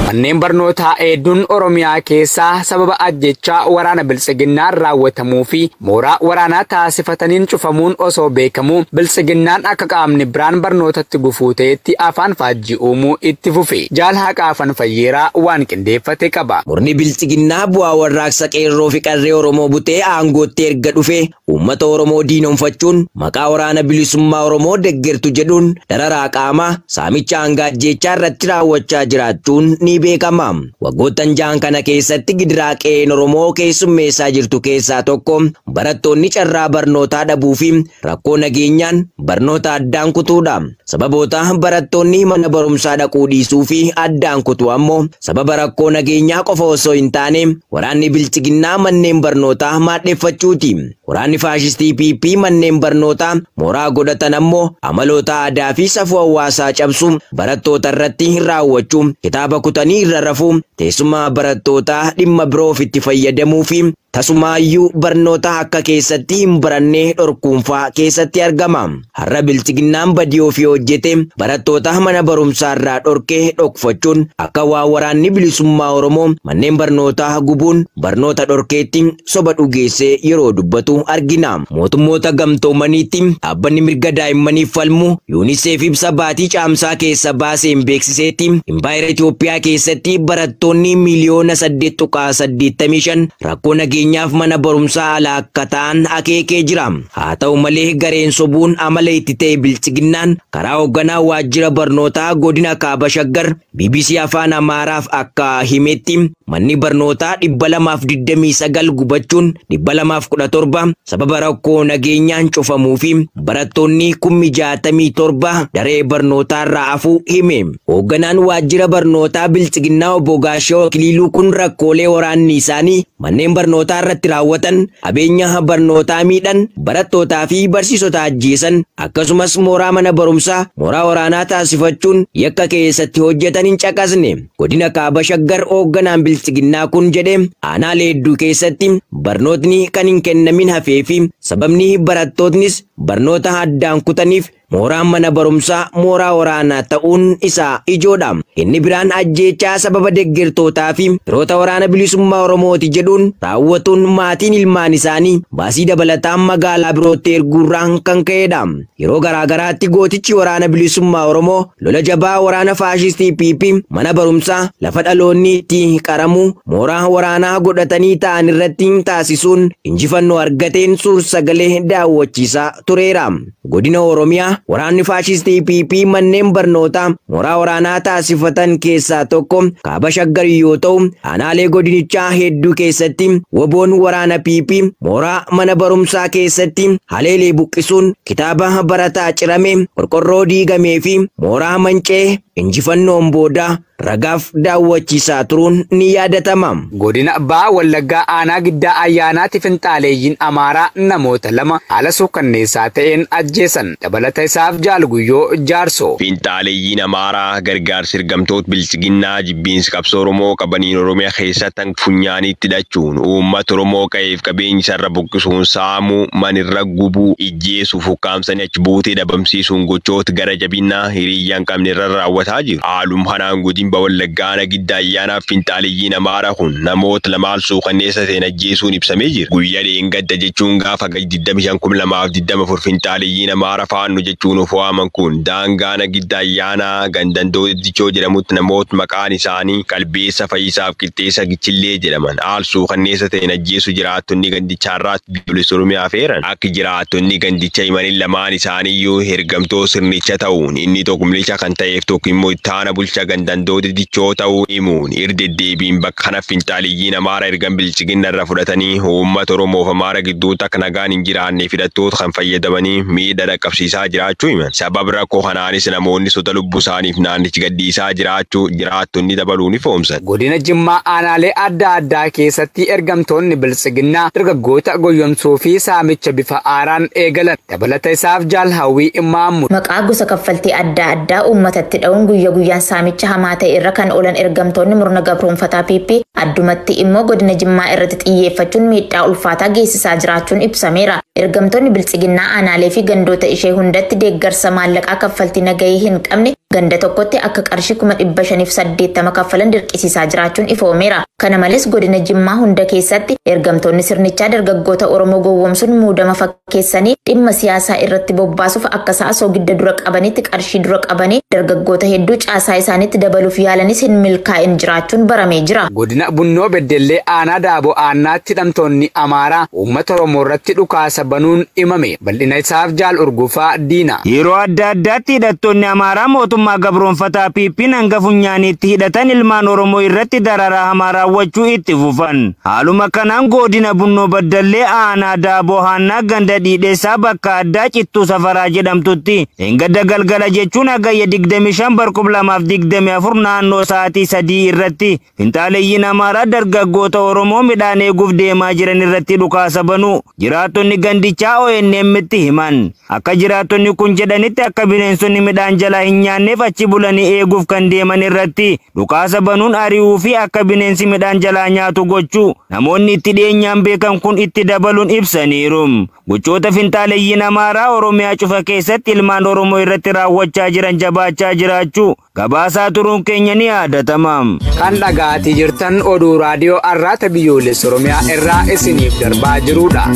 Manneen barnootaa hedduun Oromiyaa keessaa sababa ajjechaa waraana Biltsiginnaan raawwatamuu fi mooraa waraanaa taasifataniin cufamuun osoo beekamuu Biltsiginnaan akka qaamni biraan barnootatti gufuu ta'etti afaan faajjii uumuu itti fufe. Jaal Haqaafan Fayyeeraa waan qindeeffate qaba. Murni Biltsiginnaa bu'aa warraaqsa qeerroo fi qarree Oromoo butee aangootti erga dhufe uummata Oromoo diinoomfachuun maqaa waraana bilisummaa Oromoo deeggartu jedhuun dararaa qaamaa saamicha hanga ajjechaa irratti raawwachaa jiraachuun ni beekama. Waggoottan ja'an kana keessatti gidiraa qe'een Oromoo keessummeessaa jirtu keessaa tokko barattoonni carraa barnootaa dhabuu fi rakkoo nageenyaan barnoota addaan kutuudha. Sababoota barattoonni mana barumsaa dhaquu dhiisuu fi addaan kutuu ammoo sababa rakkoo nageenyaa qofa osoo hin taane waraanni Biltsiginnaa manneen barnootaa maadheeffachuuti. Waraanni faashistii PP manneen barnootaa mooraa godhatan ammoo amaloota aadaa fi safuu hawaasaa cabsu barattoota irratti raawwachuu kitaaba kutanii irra rafuu teessuma barattootaa dhimma biroof itti fayyadamuu fi tasumaayyuu barnoota akka keessatti hin barannee dhorkuunfaa keessatti argama. Har'a Biltsiginnaan badii ofii hojjete barattoota mana barumsaa irraa dhorkee dhokfachuun akka waa waraanni bilisummaa Oromoo manneen barnootaa gubuun barnoota dhorkeetti soba dhugeessee yeroo dubbatu argina. Mootummoota gamtoomaniitti dhaabbanni mirga daa'immaniif falmu UNICEF ibsa baatii caamsaa keessa baaseen beeksiseetti Impaayera Itoophiyaa keessatti barattoonni miliyoona 8.85 rakkoo nageenyaaf mana barumsaa alaa akka ta'an akeekee jira. Haa ta'u malee gareen sobuun amala itti ta'e Biltsiginnaan karaa hoogganaa waajjira barnootaa godina Kaaba Shaggar BBC Afaan Amaaraaf akka himetti manni barnootaa 229 gubachuun 217 sababa rakkoo nageenyaan cufamuu fi barattoonni 67 daree barnootaa irraa hafuu hime. Hoogganaan waajjira barnootaa Biltsiginnaa Obbo Gaashoo Akiliiluu kun rakkoolee waraanni isaanii manneen barnootaa irratti raawwatan qabeenya barnootaa miidhan barattootaa fi barsiisota ajjeesan akkasumas mooraa mana barumsaa mooraa waraanaa taasifachuun yakka keessatti hojjetan hin caqasne. Godina Kaaba Shaggar hoogganaan Biltsiginnaa kun jedhe aanaalee hedduu keessatti barnootni kan hin kennamin hafee fi sababni barattootnis barnoota addaan kutaniif mooraan mana barumsaa mooraa waraanaa ta'uun isaa ijoodha. Inni biraan ajjechaa sababa deeggartootaa fi firoota waraana bilisummaa Oromooti jedhuun raawwatuun maatiin ilmaan isaanii baasii dabalataan magaalaa birootti erguurraan kan ka'edha. Yeroo garaagaraatti gootichi waraana bilisummaa Oromoo lola jabaa waraana faashistii PP mana barumsaa lafa dhaloonni itti qaramu mooraa waraanaa godhatanii ta'an irratti taasisuun injifannoo argateen suur-sagalee daawwachiisaa tureera. Godina Oromiyaa waraanni faashistii PP manneen barnootaa mooraa waraanaa taasifatan keessaa tokko Kaaba Shaggar yoo ta'u aanaalee godinichaa hedduu keessatti woboon waraana PP mooraa mana barumsaa keessatti haleelee buqqisuun kitaaba barataa cirame qorqorroo diigamee fi mooraa mancee injifannoon booda ragaaf daawwachiisaa turuun ni yaadatama. Godina Abbaa Wallaggaa aanaa giddaa ayyaanaatti finxaaleeyyiin Amaaraa namoota lama haala suukanneessaa ta'een ajjeesan. Dabalata isaaf Jaal Guyyoo Jaarsoo. Finxaaleeyyiin Amaaraa gargaarsa ergamtoota Biltsiginnaa jibbiinsa qabsoo Oromoo qabaniin Oromiyaa keessatti funyaaniitti hidhachuun uummata Oromoo qe'eef qabeenya isaarra buqqisuun saamuu manirra gubuu ijjeesuuf hukkaamsanii achi buutee dhabamsiisuun gochoota gara jabinaa hiriyyaan qabnerra raawwataa jiru. Haaluma kanaan godina Wallaggaa giddaa ayyaanaaf finxaaleeyyiin Amaaraa kun namoota lamaan suukanneessa ta'een ajjeesuun ibsamee jira. Guyyaa dheengadda jechuun gaafa 25/2024 finxaaleeyyiin Amaaraa faannoo jechuun of waaman kun daangaa giddaa ayyaanaa gandandoo Dichoo jedhamutti namoota maqaan isaanii Qalbeessa Fayyisaaf Qixxeessa Gichillee jedhaman haal suukanneessa ta'een ajjeesuu jiraattonni gandichaarraatti biyyoolessa Oromiyaa feeran. Akka jiraattonni gandicha himaniin lamaan isaaniiyyuu ergamtoota sirnicha ta'uun inni tokko miliishaa kan ta'eef tokko immoo ittaana bulchaa gandandoo Dichoo ta'uu himuun deddeebiin bakka kana finxaaleeyyiin Amaaraa ergan Biltsiginnaa irraa fudhatanii uummata Oromoof Amaaraa gidduutti akka nagaan hin jiraanne hidhattoota kan fayyadamanii miidhaa dhaqqabsiisaa jiraachuu himan. Sababa rakkoo kanaanis namoonni soda lubbuu isaaniif naannichi gadhiisaa jiraachuu jiraattonni dabaluun ifoomsan. Godina Jimmaa aanaalee adda addaa keessatti ergamtoonni Biltsiginnaa dargaggoota goyyomsuu fi saamicha bifa aaraan eegalan. Dabalata isaaf Jaal Hawwii Imaammuu. Maqaa gosa kaffaltii adda addaa uummatatti dha'uun guyyaa guyyaan saamicha hamaa ta'e irra kan oolan ergamtoonni murna gabroonfataa PP addumatti immoo godina Jimmaa irratti xiyyeeffachuun miidhaa ulfaataa geessisaa jiraachuun ibsameera. Ergamtoonni biltsiginnaa aanaalee fi gandoota ishee hundatti deeggarsa maallaqaa kaffaltii nagahee hin qabne ganda tokkotti akka qarshii 580 kaffalan dirqisiisaa jiraachuun ifoomeera. Kana malees godina Jimmaa hunda keessatti ergamtoonni sirnichaa dargaggoota Oromoo gowwoomsuun muudama fakkeessanii dhimma siyaasaa irratti bobbaasuuf akka saasoo gidda dura qabanitti qarshii dura qabanii dargaggoota hedduu caasaa isaaniitti dabaluuf yaalanis hin milkaa'in jiraachuun baramee jira. Godina Bunnoo Beddellee aanaa Daaboo aannaatti hidhamtoonni Amaaraa uummata Oromoo irratti dhukaasa banuun himame. Bal'ina isaaf Jaal Urgufaa Diina. Yeroo adda addaatti hidhattoonni Amaaraa mootummaa gabroonfataa Piippiin hanga funyaaniitti hidhatan ilmaan Oromoo irratti dararaa hamaa raawwachuu itti fufan. Haaluma kanaan godina Bunnoo Beddellee aanaa Daaboo aanaa ganda Dhiidheessaa bakka addaa Cittuu Safaraa jedhamtutti engadda galgala jechuun hagayya 25/2024 naannoo sa'aatii 3 irratti finxaaleeyyiin Amaaraa dargaggoota Oromoo midhaan eeguuf deemaa jiran irratti dhukaasa banu. Jiraattonni gandichaa ONM'tti himan. Akka jiraattonni kun jedhanitti akka bineensonni midhaan jalaa hin nyaanneef achi bulanii eeguuf kan deeman irratti dhukaasa banuun ari'uu fi akka bineensi midhaan jalaa nyaatu gochuu namoonni itti dhiyeenyaan beekan kun itti dabaluun ibsaniiru. Gochoota finxaaleeyyiin Amaaraa Oromiyaa cufa keessatti ilmaan Oromoo irratti raawwachaa jiran jabaachaa jiraachuu gabaasaa turuun keenya ni yaadatama. Kan dhagaatii jirtan oduu raadiyoo Arraata Biyyoolessa Oromiyaa irraa isiniif darbaa jirudha.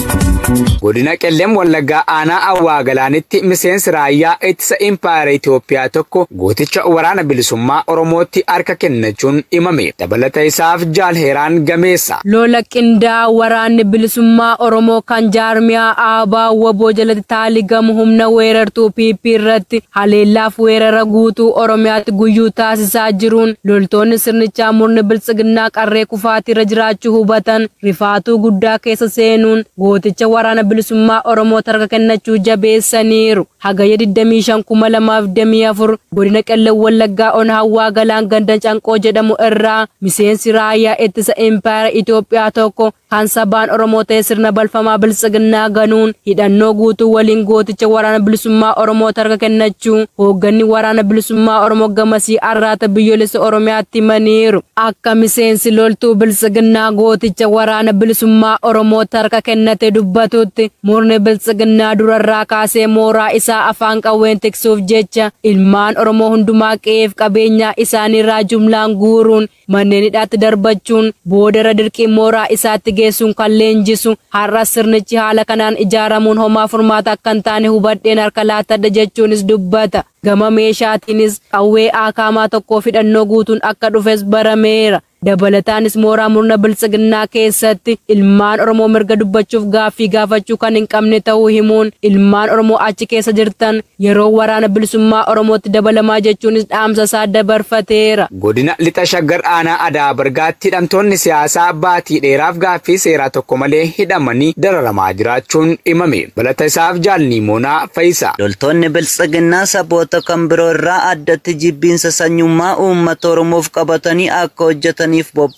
Godina Qellem Wallaggaa aanaa Awwaa Galaanitti miseensi raayyaa ittisa Impaayera Itoophiyaa tokko gooticha waraana bilisummaa Oromootti harka kennachuun himame. Dabalata isaaf Jaal Heeraan Gameessa. Lola qindaa waraanni bilisummaa Oromoo kan jaarmiyaa Aabaa Waboo jalatti taaligamu humna weerartuu Piippii irratti haleellaaf weerara guutuu Oromiyaatti guyyuu taasisaa jiruun loltoonni sirnichaa murni biltsiginnaa qarree kufaatirra jiraachuu hubatan rifaatuu guddaa keessa seenuun gooticha waraana bilisummaa Oromoo harka kennachuu jabeessaniiru. Hagayya 25/2024 godina Qellem Wallaggaa ona Awwaa Galaan ganda Canqoo jedhamu irraa miseensi raayyaa ittisa Impaayera Itoophiyaa tokko kan sabaan Oromoo ta'e sirna balfamaa biltsiginnaa ganuun hidhannoo guutuu waliin gooticha waraana bilisummaa Oromoo harka kennachuu hoogganni waraana bilisummaa Oromoo gamasii Arraata Biyyoolessa Oromiyaatti himaniiru. Akka miseensi loltuu biltsiginnaa gooticha waraana bilisummaa Oromoo harka kennate dubbatutti murni biltsiginnaa durarraa kaasee mooraa isaa afaan qawween tiksuuf jecha ilmaan Oromoo hundumaa qe'eef qabeenyaa isaaniirraa jumlaan guuruun manneen hidhaatti darbachuun boodara dirqii mooraa isaatti geessuun kan leenjisu har'a sirnichi haala kanaan ijaaramuun homaa furmaata akka hin taane hubadheen harka laatadha jechuunis dubbata. Gama meeshaatiinis qawwee aakaamaa tokkoo hidhannoo guutuun akka dhufes barameera. Dabalataanis mooraa murna biltsiginnaa keessatti ilmaan Oromoo mirga dubbachuuf gaaffii gaafachuu kan hin qabne ta'uu himuun ilmaan Oromoo achi keessa jirtan yeroo waraana bilisummaa Oromootti dabalamaa jechuunis dhaamsa isaa dabarfateera. Godina Lixa Shaggar aanaa Adaa Bargaatti hidhamtoonni siyaasaa baatii dheeraaf gaaffii seeraa tokko malee hidhamanii dararamaa jiraachuun himame. Balata isaaf Jaalni Moonaa Fayisaa. Loltoonni biltsiginnaa saboota kan biroo irraa addatti jibbiinsa sanyummaa uummata Oromoof qabatanii akka hojjetan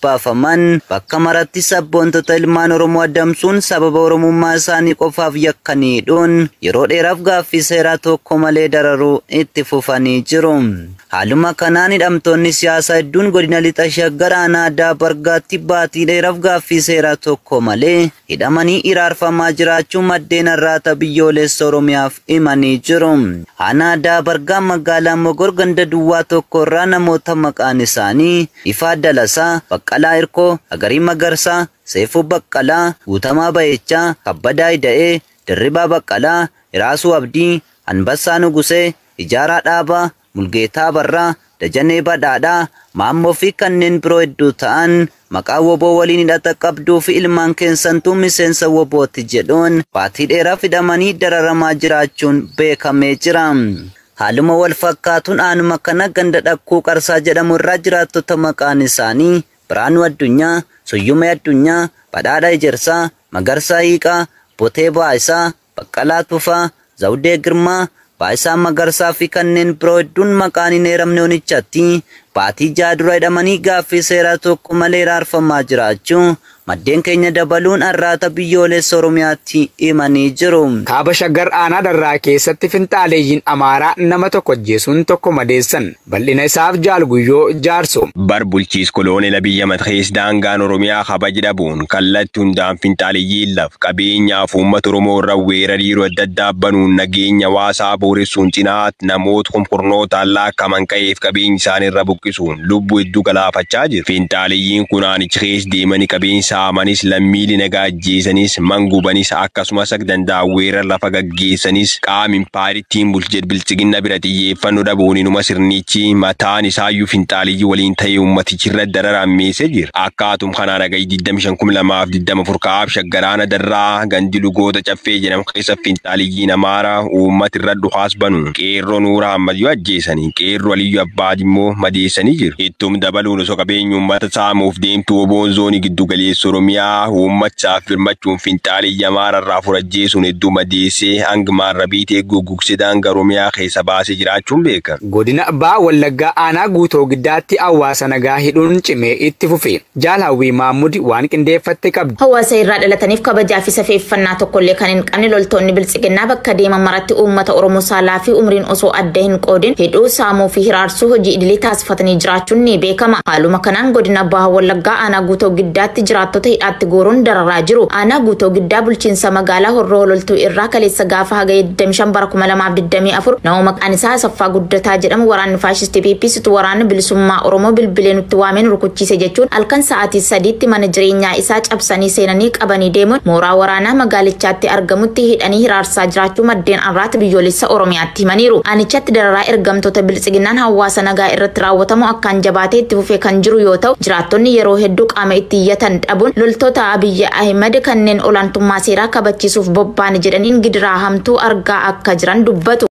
bobbaafaman bakka maratti sabboontota ilmaan Oromoo adamsuun sababa Oromummaa isaanii qofaaf yakkaniidhuun yeroo dheeraaf gaaffii seeraa tokko malee dararuu itti fufanii jiru. Haaluma kanaan hidhamtoonni siyaasaa hedduun godina Lixa Shaggar aanaa Adaa Bargaatti baatii dheeraaf gaaffii seeraa tokko malee hidhamanii iraarfamaa jiraachuu maddeen Arraata Biyyoolessa Oromiyaaf himanii jiru. Aanaa Adaa Bargaa magaalaa Mogor ganda duwwaa tokko irraa namoota maqaan isaanii Ifaa Dalasaa, Baqqalaa Irkoo, Agarii Magarsaa, Seefuu Baqqalaa, Guutamaa Bayechaa, Kabbadaa Ida'ee, Dirribaa Baqqalaa, Iraasuu Abdii, Anbassaa Nugusee, Ijaaraa Dhaabaa, Mulgeetaa Barraa, Dajanee Badhaadhaa, Maammoo fi kanneen biroo hedduu ta'an maqaa woboo waliin hidhata qabduu fi ilmaan keessantuu miseensa wobooti jedhuun baatii dheeraaf hidhamanii dararamaa jiraachuun beekamee jira. Haaluma wal fakkaatuun aanuma kana ganda Dhaqquu Qarsaa jedhamu irraa jiraattota maqaan isaanii Biraanuu Addunyaa, Suyyumee Addunyaa, Badhaadhaa Ejersaa, Magarsaa Hiiqaa, Botee Baayisaa, Baqqalaa Tufaa, Zawudee Girmaa, Baayisaa Magarsaa fi kanneen biroo hedduun maqaan hin eeramne onichatti baatii jaadura hidhamanii gaaffii seeraa tokko malee raarfamaa jiraachuu maddeen keenya dabaluun arraata biyyoolessa Oromiyaatti himanii jiru. Kaaba Shaggar aanaa Darraa keessatti finxaaleeyyiin Amaaraa nama tokko ajjeesuun tokko madeessan. Bal'ina isaaf Jaalguyyoo Jaarso. Bar bulchiis koloonela biyya matkees daangaan Oromiyaa kabaji dhabuun kallattii hundaan finxaaleeyyiin laf qabeenyaaf uummata Oromoo irra weerariiroo adda addaa banuun nageenya waasaa booressuun cinaatti namoota konkornootaan laakkaman qa'eef qabeenyi isaaniirra buqqisuun lubbuu hedduu galaafachaa jiru. Finxaaleeyyiin kun aanicha keessa deemanii qabeenyi amanis lammiilee nagaa ajjeesanis mangubanis akkasumas danda'a weerar lafa gaggeessanis qaamin paartiin bulched bilchiginna bira xiyyeeffannoo dhabuun inuma sirnichi mataan isaayyuu finxaaleeyyii waliin ta'ee uummatichi irra dararaan meesee jira. Akkaatum kanaa dhaga'i 25,2024 Kaaba Shaggaraana Darraa gandi lugoota caffee jedhamu keessa finxaaleeyyiin Amaaraa uummata irra dhukaas banuun qeerroo Nuura Ahmadiyyuu ajjeesanii qeerroo Aliyyuu Abbaad immoo madeessanii jiru. Ittum dabaluun osoo qabeenyi uummata saamuuf deemtu oboon zoonii giddu galeessa Oromiyaa uummachaaf firmachuun finxaaleeyyii Amaaraa irraa furajjeesuun hedduu madeessee hanga maarrabiitee guggugsee daangaa Oromiyaa keessa baasee jiraachuun beekama. Godina Abbaa Wallaggaa aanaa Guutoo Giddaatti hawaasa nagaa hidhuun cimee itti fufe. Jaalhawwii Maamud waan qindeeffatte qabdi. Hawaasa irraa dhalataniif kabajaa fi safeeffannaa tokkollee kan hin qabne loltoonni bilchiginnaa bakka deeman maratti uummata Oromoo saalaa fi umriin osoo adda hin qoodin hidhuu saamuu fi hiraarsuu hojii idilee taasifatanii jiraachuun ni beekama. Haaluma kanaan godina Abbaa Wallaggaa aanaa Guutoo Giddaatti jiraattota hidhaatti goruun dararaa jiru. Aanaa Guutoo Giddaa bulchiinsa magaalaa Horroo Loltuu irraa kaleessa gaafa hagayya 25 bara 2024 nama maqaan isaa Asaffaa Guddataa jedhamu waraanni faashistii PP'situ waraanni bilisummaa Oromoo bilbilee nutti waameen rukuchiise jechuun halkan sa'aatii 3tti mana jireenyaa isaa cabsanii seenanii qabanii deemuun mooraa waraanaa magaalichaatti argamutti hidhanii hiraarsaa jiraachuu maddeen arraata biyyoolessa Oromiyaatti himaniiru. Aanichatti dararaa ergamtoota bilchiginnaan hawaasa nagaa irratti raawwatamu akkaan jabaatee itti fufee kan jiru yoo ta'u jiraattonni yeroo hedduu qaama itti iyyatan dhabuun loltoota Abiyyi Ahimad kanneen olaantummaa seeraa kabachiisuuf bobba'an jedhaniin gidiraa hamtuu argaa akka jiran dubbatu.